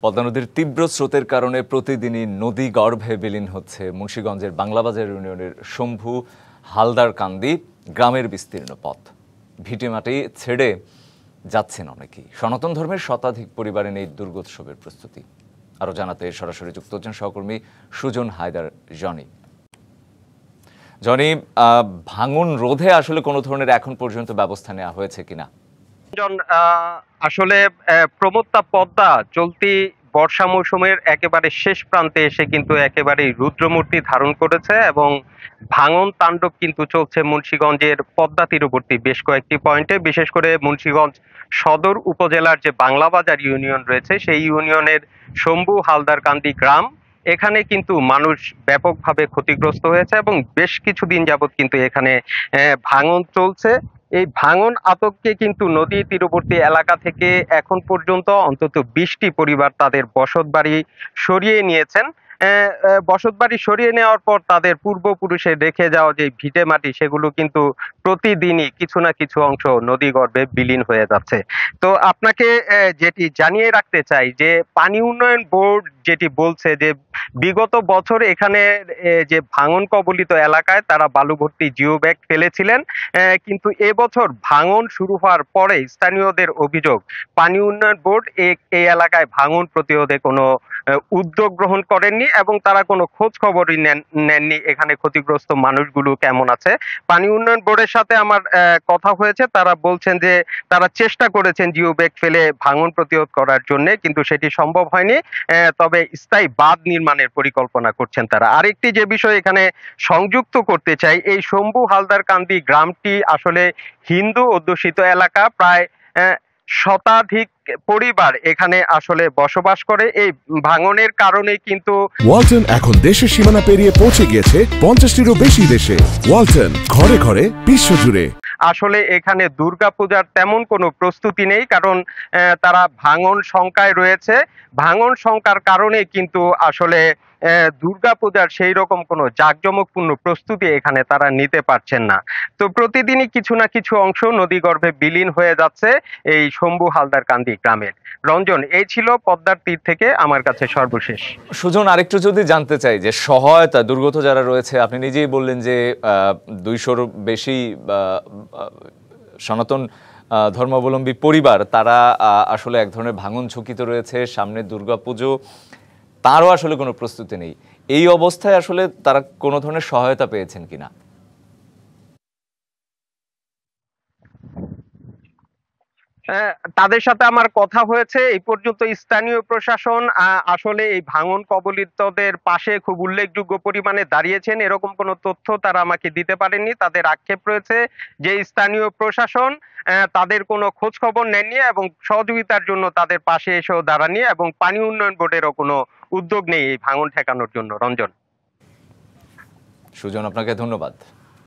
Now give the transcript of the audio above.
পদ্মা নদীর তীব্র স্রোতের কারণে প্রতিদিনই নদী গর্ভে বিলীন হচ্ছে মুন্সিগঞ্জের বাংলাবাজার ইউনিয়নের শম্ভু হালদারকান্দি গ্রামের বিস্তীর্ণ পথ। ভিটেমাটি ছেড়ে যাচ্ছেন অনেকেই। সনাতন ধর্মের শতাধিক পরিবারে নেই দুর্গোৎসবের প্রস্তুতি। আরও জানাতে সরাসরি যুক্ত হচ্ছেন সহকর্মী সুজন হায়দার জনি। ভাঙন রোধে আসলে কোনো ধরনের এখন পর্যন্ত ব্যবস্থা নেওয়া হয়েছে কিনা? আসলে প্রমত্তা পদ্মা চলতি বর্ষা মৌসুমের একেবারে শেষ প্রান্তে এসে কিন্তু একেবারে রুদ্রমূর্তি ধারণ করেছে এবং ভাঙন তাণ্ডব কিন্তু চলছে মুন্সিগঞ্জের পদ্মা তীরবর্তী বেশ কয়েকটি পয়েন্টে। বিশেষ করে মুন্সিগঞ্জ সদর উপজেলার যে বাংলাবাজার ইউনিয়ন রয়েছে সেই ইউনিয়নের শম্ভু হালদারকান্দি গ্রাম, এখানে কিন্তু মানুষ ব্যাপকভাবে ক্ষতিগ্রস্ত হয়েছে এবং বেশ কিছুদিন যাবৎ কিন্তু এখানে ভাঙন চলছে। এই ভাঙন আতঙ্কে কিন্তু নদী তীরবর্তী এলাকা থেকে এখন পর্যন্ত অন্তত 20টি পরিবার তাদের বসতবাড়ি সরিয়ে নিয়েছেন। বসতবাড়ি সরিয়ে নেওয়ার পর তাদের পূর্বপুরুষের রেখে যাওয়া যে ভিটে মাটি সেগুলো কিন্তু প্রতিদিনই কিছু না কিছু অংশ নদীগর্ভে বিলীন হয়ে যাচ্ছে। তো আপনাকে যেটি জানিয়ে রাখতে চাই যে পানি উন্নয়ন বোর্ড যেটি বলছে যে বিগত বছর এখানে যে ভাঙন কবলিত এলাকায় তারা বালু ভর্তি জিও ব্যাগ ফেলেছিলেন, কিন্তু এবছর ভাঙন শুরু হওয়ার পরে স্থানীয়দের অভিযোগ পানি উন্নয়ন বোর্ড এই এলাকায় ভাঙন প্রতিরোধে কোনো উদ্যোগ গ্রহণ করেননি এবং তারা কোনো খোঁজ খবরই নেননি এখানে ক্ষতিগ্রস্ত মানুষগুলো কেমন আছে। পানি উন্নয়ন বোর্ডের সাথে আমার কথা হয়েছে, তারা বলছেন যে তারা চেষ্টা করেছেন জিও ব্যাগ ফেলে ভাঙন প্রতিরোধ করার জন্য, কিন্তু সেটি সম্ভব হয়নি। তবে স্থায়ী বাঁধ নির্মাণের পরিকল্পনা করছেন তারা। আরেকটি যে বিষয় এখানে সংযুক্ত করতে চাই, এই শম্ভু হালদারকান্দি গ্রামটি আসলে হিন্দু অধ্যুষিত এলাকা। প্রায় শতাধিক পরিবার এখানে আসলে বসবাস করে। এই ভাঙনের কারণে কিন্তু ওয়ালটন এখন দেশের সীমানা পেরিয়ে পৌঁছে গিয়েছে 50টিরও বেশি দেশে। ওয়ালটন, ঘরে ঘরে বিশ্বজুড়ে। আসলে এখানে দুর্গাপূজার তেমন কোনো প্রস্তুতি নেই, কারণ তারা ভাঙন শঙ্কায় রয়েছে। ভাঙন শঙ্কার কারণে কিন্তু আসলে দুর্গাপূজার সেই রকম কোনো জাঁকজমকপূর্ণ প্রস্তুতি এখানে তারা নিতে পারছেন না। তো প্রতিদিনই কিছু না কিছু অংশ নদীগর্ভে বিলীন হয়ে যাচ্ছে এই শম্ভু হালদারকান্দি গ্রামের। রঞ্জন, এই ছিল পদ্মার তীর থেকে আমার কাছে সর্বশেষ। সুজন, আরেকটু যদি জানতে চাই যে সহায়তা দুর্গত যারা রয়েছে, আপনি নিজেই বললেন যে 200-র বেশি সনাতন ধর্মাবলম্বী পরিবার, তারা আসলে এক ধরনের ভাঙন ঝুঁকিতে রয়েছে। সামনে দুর্গাপুজো, তারও আসলে কোনো প্রস্তুতি নেই। এই অবস্থায় আসলে তারা কোনো ধরনের সহায়তা পেয়েছেন কিনা? তাদের সাথে আমার কথা হয়েছে। এই পর্যন্ত স্থানীয় প্রশাসন আসলে এই ভাঙন কবলিতদের পাশে খুব উল্লেখযোগ্য পরিমাণে দাঁড়িয়েছেন এরকম কোনো তথ্য তারা আমাকে দিতে পারেননি। তাদের আক্ষেপ রয়েছে যে স্থানীয় প্রশাসন তাদের কোনো খোঁজ খবর নেননি এবং সহযোগিতার জন্য তাদের পাশে এসেও দাঁড়াননি, এবং পানি উন্নয়ন বোর্ডেরও কোনো উদ্যোগ নেই এই ভাঙন ঠেকানোর জন্য। রঞ্জন। সুজন, আপনাকে ধন্যবাদ।